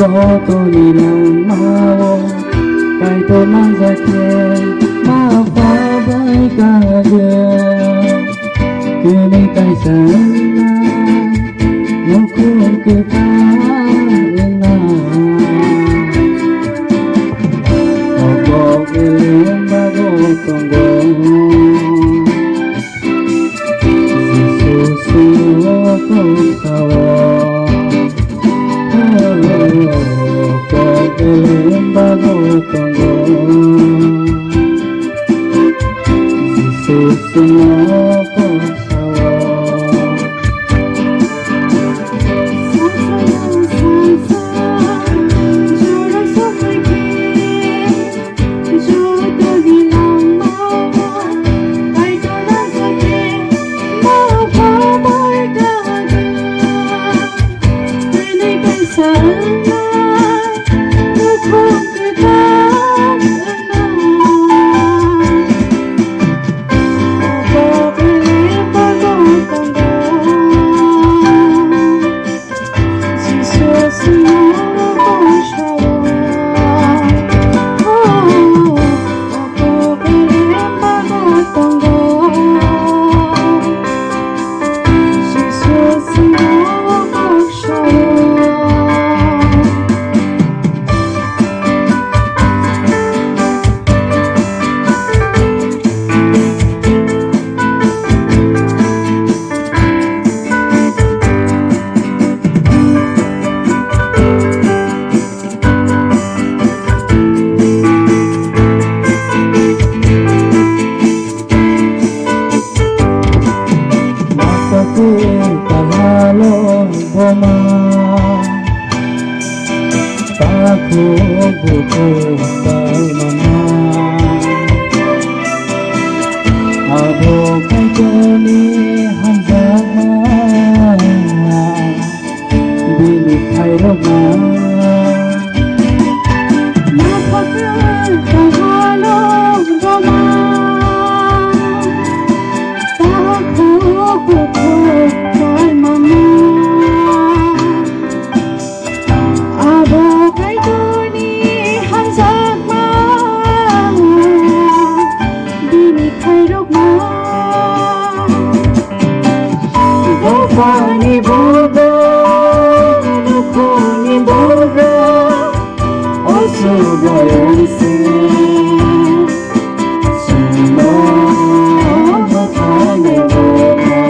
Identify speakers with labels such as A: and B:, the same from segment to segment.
A: Magoto nilang mao Kahit man sakit Mapabay ka din Kini kay sana Nukong kita na Opo ilang bago tonggong Susuyo ko sawa Ilang bago tonggong Susuyo ko sawa Aku butuh mana Aku kini hanjama Bini khai roma Mapakul kahalo roma Aku butuh mana Pani boga, nukuni boga, osuga yonse. Sino matane boga,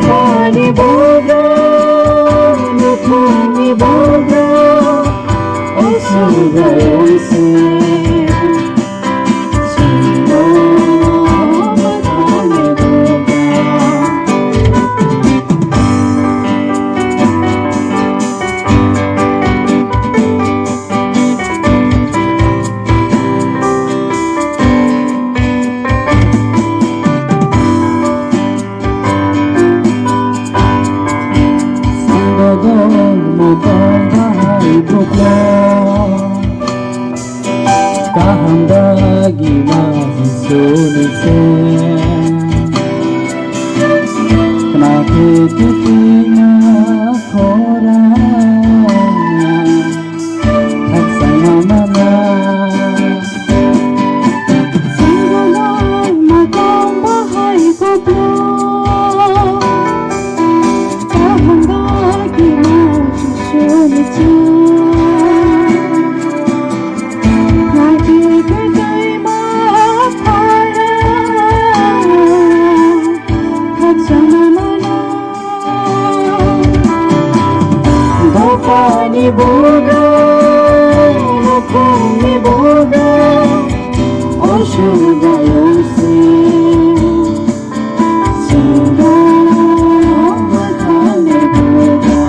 A: pani boga, nukuni boga, osuga yonse. Kahandagi mahisulitin Nakititina korang At sana mana Sanggalang magong bahay ko po Kahandagi mahisulitin Pani boga, nukuni boga, osuga yonse. Sino matane boga,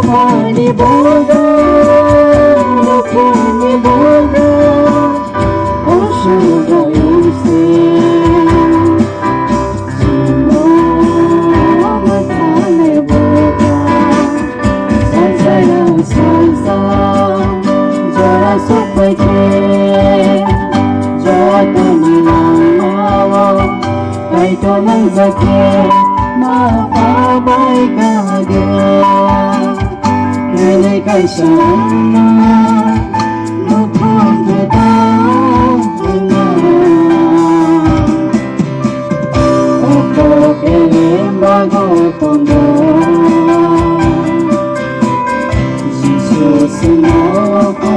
A: pani boga, nukuni boga, osuga yonse. Ito ng sakit, mapabay ka din. bigay sa inyo lupang trabaho na ako kilim bago tondo susunod ko